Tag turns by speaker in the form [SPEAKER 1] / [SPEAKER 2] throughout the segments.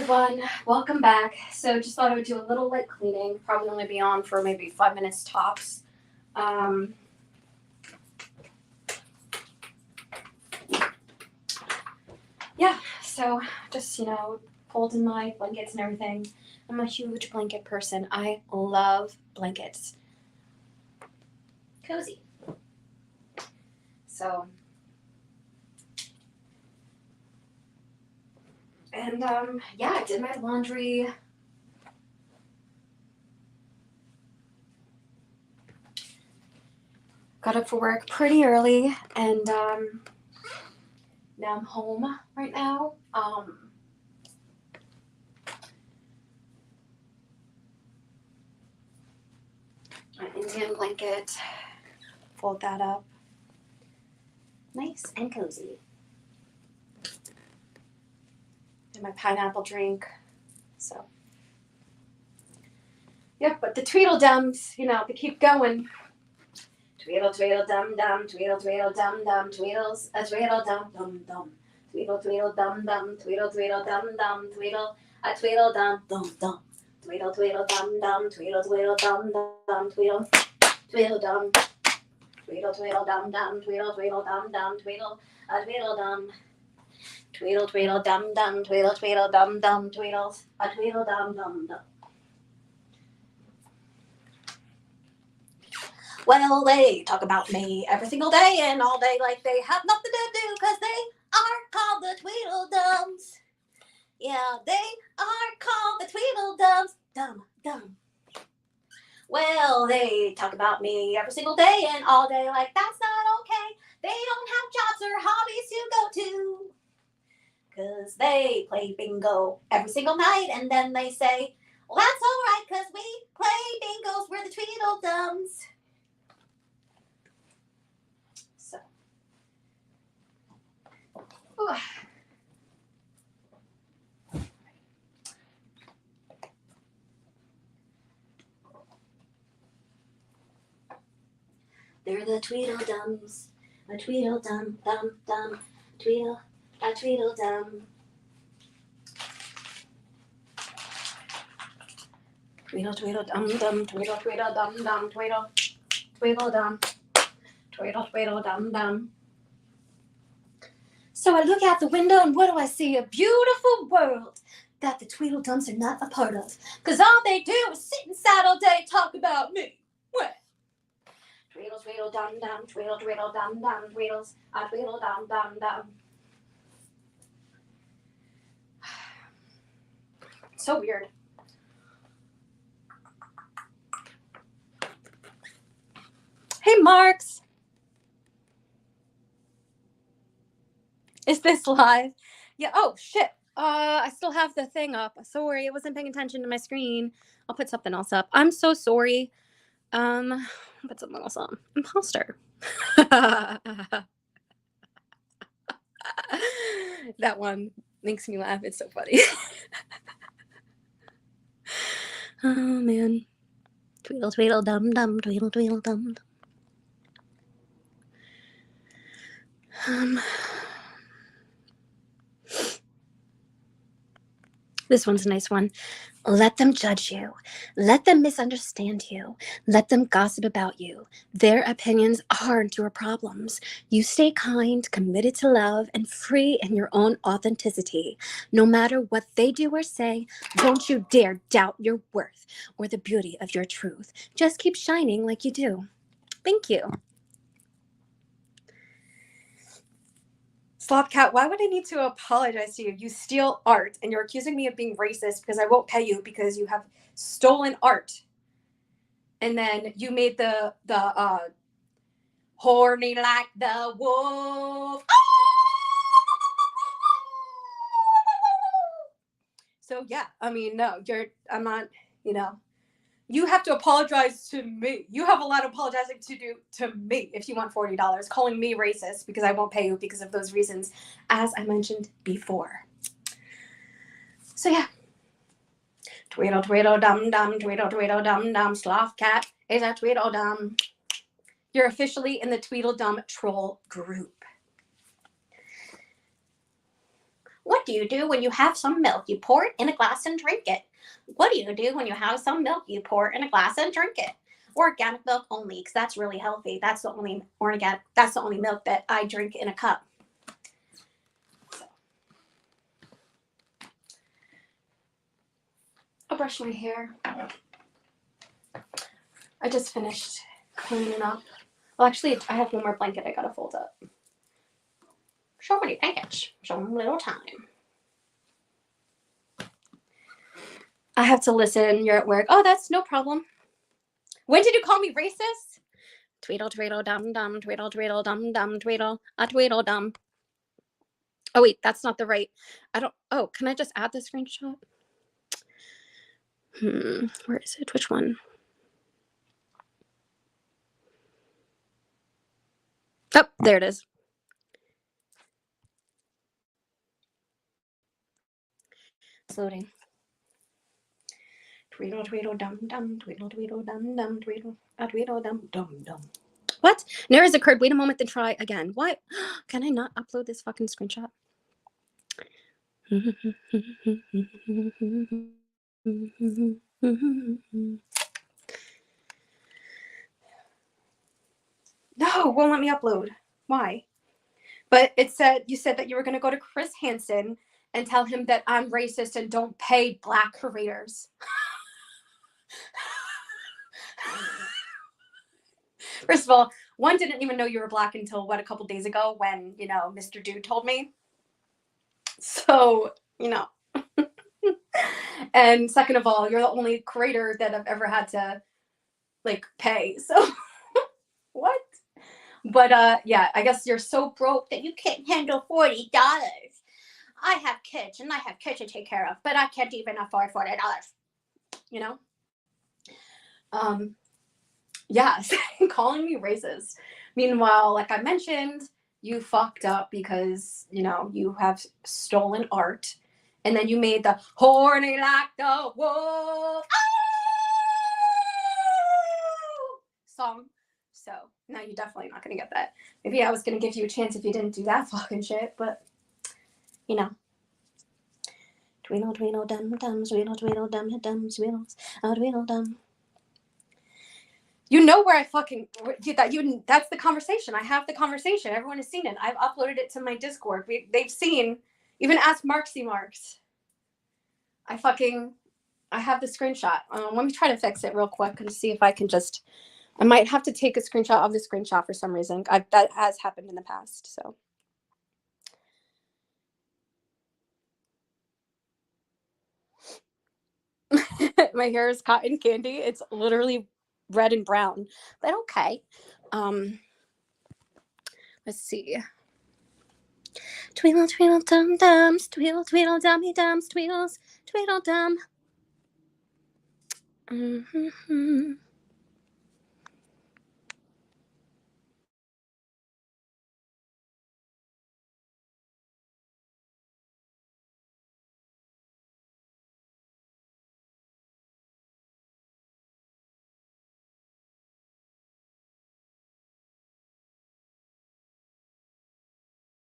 [SPEAKER 1] everyone, welcome back. So just thought I would do a little light cleaning. Probably only be on for maybe 5 minutes tops. Yeah, so just folding my blankets and everything. I'm a huge blanket person. I love blankets. Cozy. So and yeah, I did my laundry. Got up for work pretty early, and now I'm home right now. My Indian blanket. Fold that up. Nice and cozy. And my pineapple drink. So, yep, but the Tweedledums, they keep going. Tweedle, tweedle, dum, dum, tweedle, tweedle, dum, dum, tweedles, a tweedle, dum, dum, dum. Tweedle, tweedle, dum, dum, tweedle, tweedle, dum, dum, tweedle, a tweedle, dum, dum, dum. Tweedle, tweedle, dum, dum, tweedle, tweedle, dum, dum, tweedle, tweedle, dum. Tweedle, tweedle, dum, dum, tweedle, tweedle, dum, dum, tweedle, a tweedle, dum. Tweedle, tweedle, dum, dum, tweedle, tweedle, dum, dum, tweedles, a tweedle, dum, dum, dum. Well, they talk about me every single day and all day like they have nothing to do because they are called the Tweedledums. Yeah, they are called the Tweedledums. Dumb, dumb. Well, they talk about me every single day and all day like that's not okay. They don't have jobs or hobbies to go to. Because they play bingo every single night and then they say, well, that's all right because we play bingos. We're the Tweedledums. So. Ooh. They're the Tweedledums. A Tweedledum, dum, dum, Tweedle, a Tweedledum. Tweedle, tweedle, dum, dum, tweedle, tweedle, dum, dum, tweedle, tweedle, dum, tweedle, tweedle, dum, dum. So I look out the window and what do I see? A beautiful world that the Tweedledums are not a part of. Because all they do is sit inside all day and talk about me. What? Tweedle, tweedle, dum, dum, tweedle, tweedle, dum, dum, tweedles, a tweedle, dum, dum, dum. So weird. Hey, Marks. Is this live? Yeah. Oh, shit. I still have the thing up. Sorry, I wasn't paying attention to my screen. I'll put something else up. I'm so sorry. Put something else on. Imposter. That one makes me laugh. It's so funny. Oh, man. Tweedle, tweedle, dum, dum, tweedle, tweedle, dum, dum. This one's a nice one. Let them judge you. Let them misunderstand you. Let them gossip about you. Their opinions aren't your problems. You stay kind, committed to love, and free in your own authenticity. No matter what they do or say, don't you dare doubt your worth or the beauty of your truth. Just keep shining like you do. Thank you. Slopcat, why would I need to apologize to you? You steal art, and you're accusing me of being racist because I won't pay you because you have stolen art. And then you made the horny like the wolf. So yeah, I mean, no, I'm not, you have to apologize to me. You have a lot of apologizing to do to me if you want $40, calling me racist because I won't pay you because of those reasons, as I mentioned before. So yeah. Tweedle, tweedle, dum, dum, tweedle, tweedle, dum, dum, sloth cat is a Tweedledum. You're officially in the Tweedledum troll group. What do you do when you have some milk? You pour it in a glass and drink it. What do you do when you have some milk? You pour it in a glass and drink it. Organic milk only, because that's really healthy. That's the only organic. That's the only milk that I drink in a cup. So. I'll brush my hair. I just finished cleaning up. Well, actually, I have one more blanket I gotta fold up. So many blankets, so little time. I have to listen. You're at work. Oh, that's no problem. When did you call me racist? Tweedle, tweedle, dum, dum, tweedle, tweedle, dum, dum, tweedle, a tweedle, dum. Oh, wait, that's not the right. Oh, can I just add the screenshot? Where is it? Which one? Oh, there it is. It's loading. Tweedle, tweedle, dum, dum, tweedle, tweedle, dum, dum, tweedle, a tweedle, dum, dum, dum. What? An error has occurred. Wait a moment, then try again. What? Can I not upload this fucking screenshot? No, won't let me upload. Why? But it said, you said that you were going to go to Chris Hansen and tell him that I'm racist and don't pay Black creators. First of all, one didn't even know you were Black until, what, a couple days ago when, you know, Mr. Dude told me. So, you know. And second of all, you're the only creator that I've ever had to, like, pay. So, what? But, yeah, I guess you're so broke that you can't handle $40. I have kids, and I have kids to take care of, but I can't even afford $40. You know? Yes, calling me racist. Meanwhile, like I mentioned, you fucked up because, you know, you have stolen art. And then you made the horny like the wolf song. So now you're definitely not going to get that. Maybe I was going to give you a chance if you didn't do that fucking shit, but, you know. Tweedle, tweedle, dum, dum, tweedle, tweedle, dum, dum, tweedles, tweedle, dum. You know where I fucking that's the conversation. I have the conversation. Everyone has seen it. I've uploaded it to my Discord. They've seen, even ask Marksy Marks. I have the screenshot. Let me try to fix it real quick and see if I can just, I might have to take a screenshot of the screenshot for some reason. That has happened in the past, so. My hair is cotton candy. It's literally red and brown, but okay. Let's see. Tweedle, tweedle, dum, dums, tweedle, tweedle, dummy, dums, tweedles, tweedle, dum. Mm-hmm.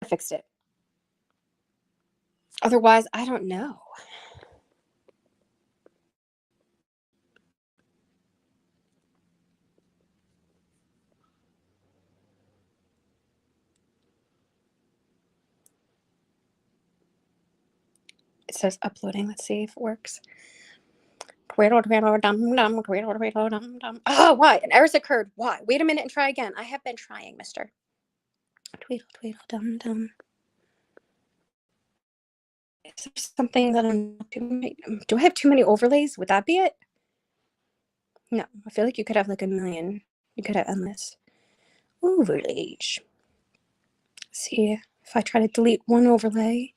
[SPEAKER 1] I fixed it. Otherwise, I don't know. It says uploading. Let's see if it works. Tweedle, tweedle, dum, dum, tweedle, tweedle, dum, dum. Oh, why? An error's occurred. Why? Wait a minute and try again. I have been trying, mister. Tweedle, tweedle, dum, dum. Is there something that I'm doing? Do I have too many overlays? Would that be it? No, I feel like you could have like a million. You could have endless overlays. Let's see if I try to delete one overlay.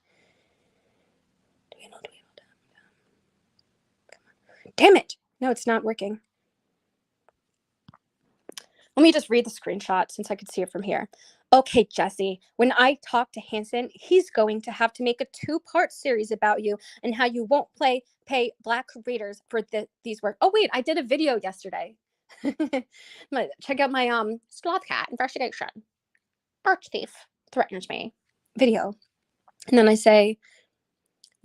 [SPEAKER 1] Damn it! No, it's not working. Let me just read the screenshot since I could see it from here. Okay, Jesse, when I talk to Hansen, he's going to have to make a 2-part series about you and how you won't pay Black creators for these work. Oh, wait, I did a video yesterday. Check out my sloth cat investigation. Birch thief threatens me video. And then I say,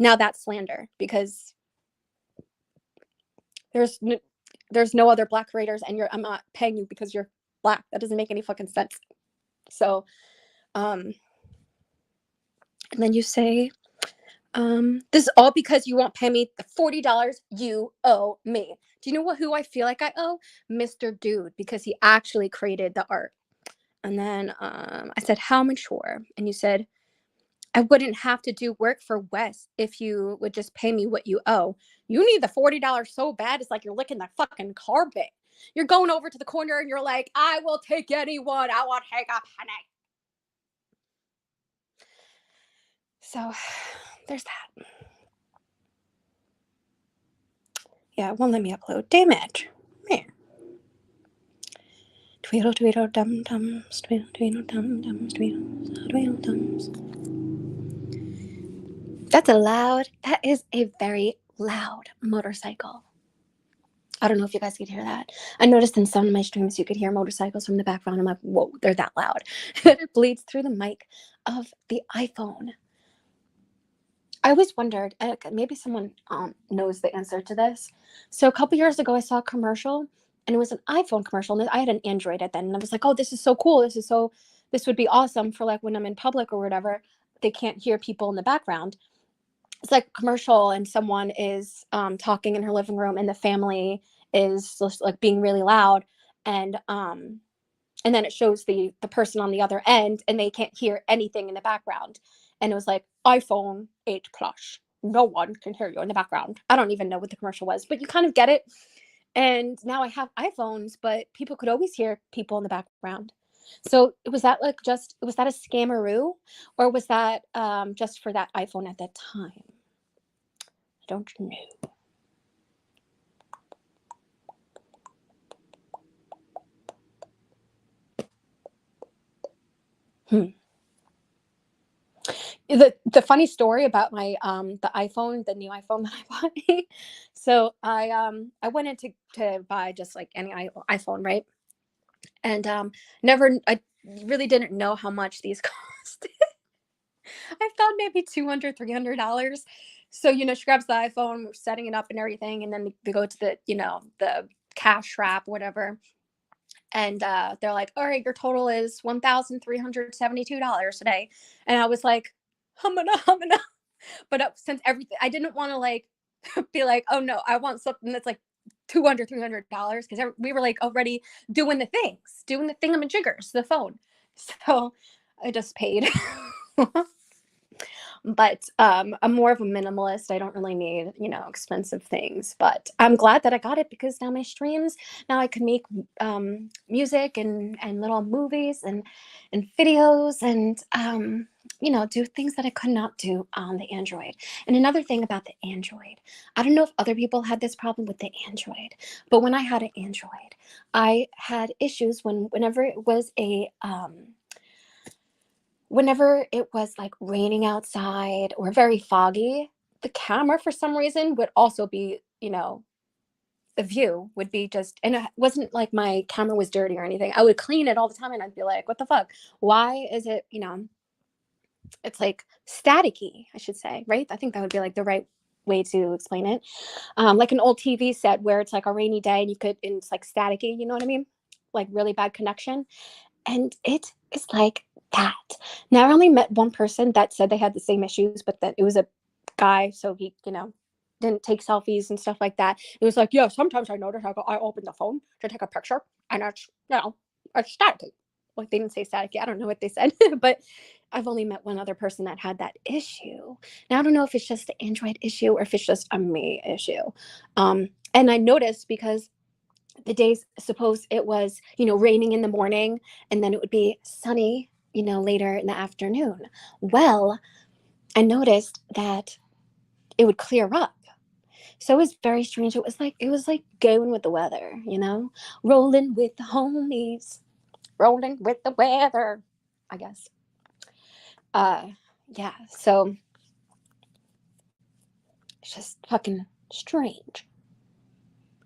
[SPEAKER 2] Now that's slander because there's no other Black creators, and I'm not paying you because you're Black. That doesn't make any fucking sense. So, and then you say, this is all because you won't pay me the $40 you owe me. Do you know who I feel like I owe? Mr. Dude, because he actually created the art. And then I said, how mature? And you said, I wouldn't have to do work for Wes if you would just pay me what you owe. You need the $40 so bad, it's like you're licking the fucking carpet. You're going over to the corner and you're like, I will take anyone. I will take a penny. So there's that. Yeah, it won't let me upload. Damn it. Man. Tweedle, tweedle, dum dums. Tweedle, tweedle, dum dums. Tweedle, tweedle, dums. That is a very loud motorcycle. I don't know if you guys could hear that. I noticed in some of my streams you could hear motorcycles from the background. I'm like, whoa, they're that loud. It bleeds through the mic of the iPhone. I always wondered, maybe someone knows the answer to this. So a couple years ago, I saw a commercial, and it was an iPhone commercial, and I had an Android at then, and I was like, oh, this is so cool. This would be awesome for like when I'm in public or whatever. They can't hear people in the background. It's like a commercial, and someone is talking in her living room, and the family is just like being really loud, and then it shows the person on the other end, and they can't hear anything in the background. And it was like iPhone 8 Plus. No one can hear you in the background. I don't even know what the commercial was, but you kind of get it. And now I have iPhones, but people could always hear people in the background. So was that a scammeroo, or was that just for that iPhone at that time? I don't know. The funny story about my the iPhone, the new iPhone that I bought. So I went in to buy just like any iPhone, right? And I really didn't know how much these cost. I thought maybe $200, $300. So she grabs the iPhone, we're setting it up and everything, and then they go to the cash wrap, whatever. And they're like, all right, your total is $1,372 today. And I was like, humana. But since everything, I didn't want to like be like, oh no, I want something that's like $200, $300, because we were like already doing the thingamajiggers, the phone. So I just paid. But I'm more of a minimalist. I don't really need expensive things, but I'm glad that I got it, because now my streams, now I can make music and little movies and videos, and do things that I could not do on the Android. And another thing about the Android, I don't know if other people had this problem with the Android, but when I had an Android, I had issues whenever it was like raining outside or very foggy. The camera, for some reason, would also be, the view would be just, and it wasn't like my camera was dirty or anything. I would clean it all the time, and I'd be like, what the fuck? Why is it, it's like staticky, I should say, right? I think that would be like the right way to explain it. Like an old TV set where it's like a rainy day and it's like staticky, you know what I mean? Like really bad connection. And it is like that. Now, I only met one person that said they had the same issues, but that it was a guy, so he, didn't take selfies and stuff like that. It was like, yeah, sometimes I notice I open the phone to take a picture, and it's staticky. Like, they didn't say staticky. I don't know what they said, but I've only met one other person that had that issue. Now, I don't know if it's just the Android issue or if it's just a me issue. And I noticed because the days, suppose it was raining in the morning, and then it would be sunny later in the afternoon. Well, I noticed that it would clear up. So it was very strange. It was like going with the weather, rolling with the homies, rolling with the weather, I guess. Yeah, so it's just fucking strange.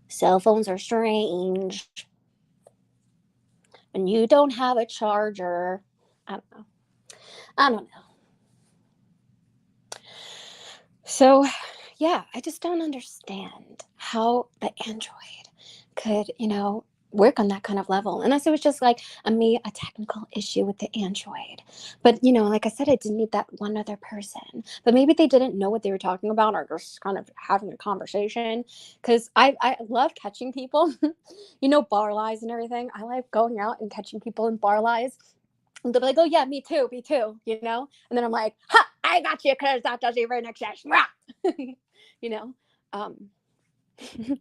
[SPEAKER 2] Cell phones are strange. And you don't have a charger. I don't know. So, yeah, I just don't understand how the Android could, work on that kind of level. Unless it was just like a technical issue with the Android. But, like I said, I didn't need that one other person. But maybe they didn't know what they were talking about or just kind of having a conversation. Because I love catching people, bar lies and everything. I like going out and catching people in bar lies. And they'll be like, oh, yeah, me too, And then I'm like, ha, I got you because that doesn't even exist. you know? Um, I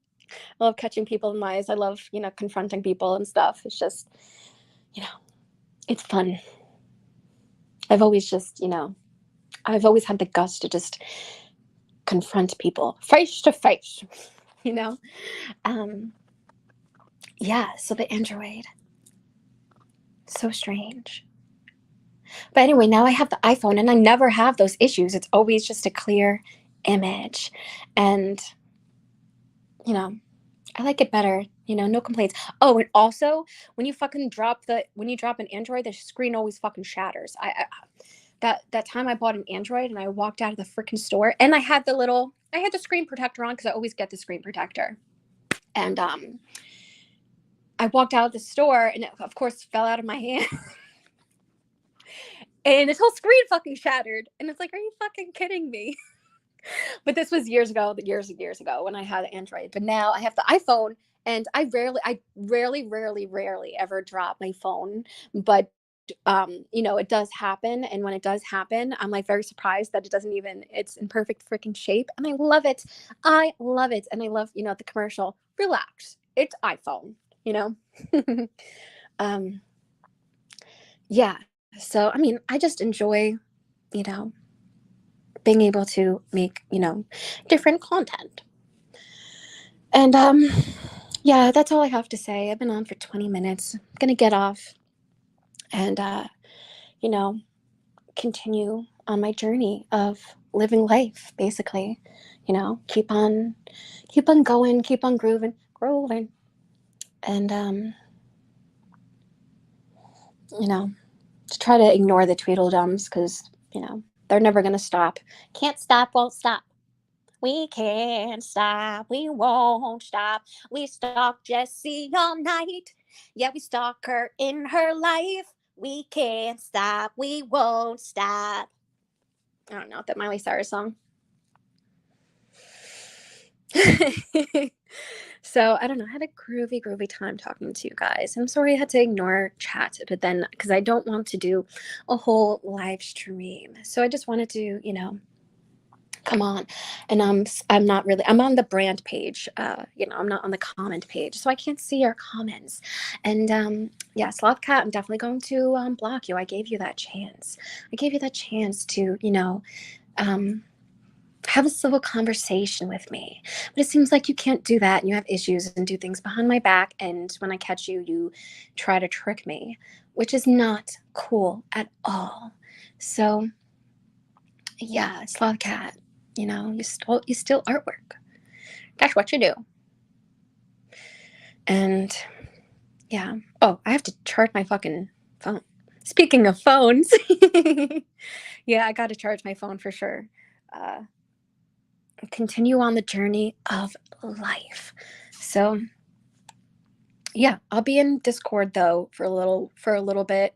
[SPEAKER 2] love catching people in lies. I love, confronting people and stuff. It's just, you know, it's fun. I've always just, I've always had the guts to just confront people face to face, you know? Um, yeah, so the Android, so strange. But anyway, now I have the iPhone and I never have those issues. It's always just a clear image. And, you know, I like it better. No complaints. Oh, and also when you drop an Android, the screen always fucking shatters. That time I bought an Android and I walked out of the freaking store and I had the screen protector on because I always get the screen protector. And I walked out of the store and it, of course, fell out of my hand. And this whole screen fucking shattered. And it's like, are you fucking kidding me? But this was years and years ago when I had an Android. But now I have the iPhone, and I rarely ever drop my phone. But it does happen, and when it does happen, I'm like very surprised that it's in perfect freaking shape, and I love it. I love it, and I love the commercial. Relax, it's iPhone. You know, um, yeah. So I mean, I just enjoy you know being able to make different content. And yeah, that's all I have to say. I've been on for 20 minutes. I'm gonna get off and you know, continue on my journey of living life, basically. Keep on going, keep on grooving. And you know, just try to ignore the Tweedledums because, they're never gonna stop. Can't stop, won't stop. We can't stop, we won't stop. We stalk Jessie all night. Yeah, we stalk her in her life. We can't stop, we won't stop. I don't know, that Miley Cyrus song. So I don't know. I had a groovy time talking to you guys. I'm sorry I had to ignore chat, but then because I don't want to do a whole live stream, so I just wanted to, come on. And I'm on the brand page. I'm not on the comment page, so I can't see your comments. And yeah, Sloth Cat, I'm definitely going to block you. I gave you that chance. I gave you that chance to um have a civil conversation with me, but it seems like you can't do that, and you have issues and do things behind my back, and when I catch you, you try to trick me, which is not cool at all. So yeah, Sloth Cat, you steal artwork. That's what you do. And yeah. Oh, I have to charge my fucking phone. Speaking of phones, yeah, I got to charge my phone for sure. Uh, Continue on the journey of life. So yeah, I'll be in Discord though for a little bit,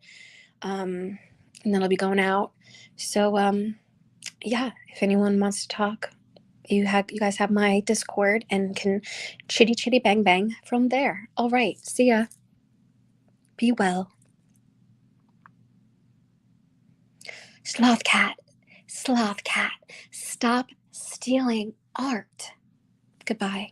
[SPEAKER 2] and then I'll be going out. So yeah, if anyone wants to talk, you guys have my Discord and can chitty bang bang from there. All right, see ya. Be well. Sloth cat, stop stealing art. Goodbye.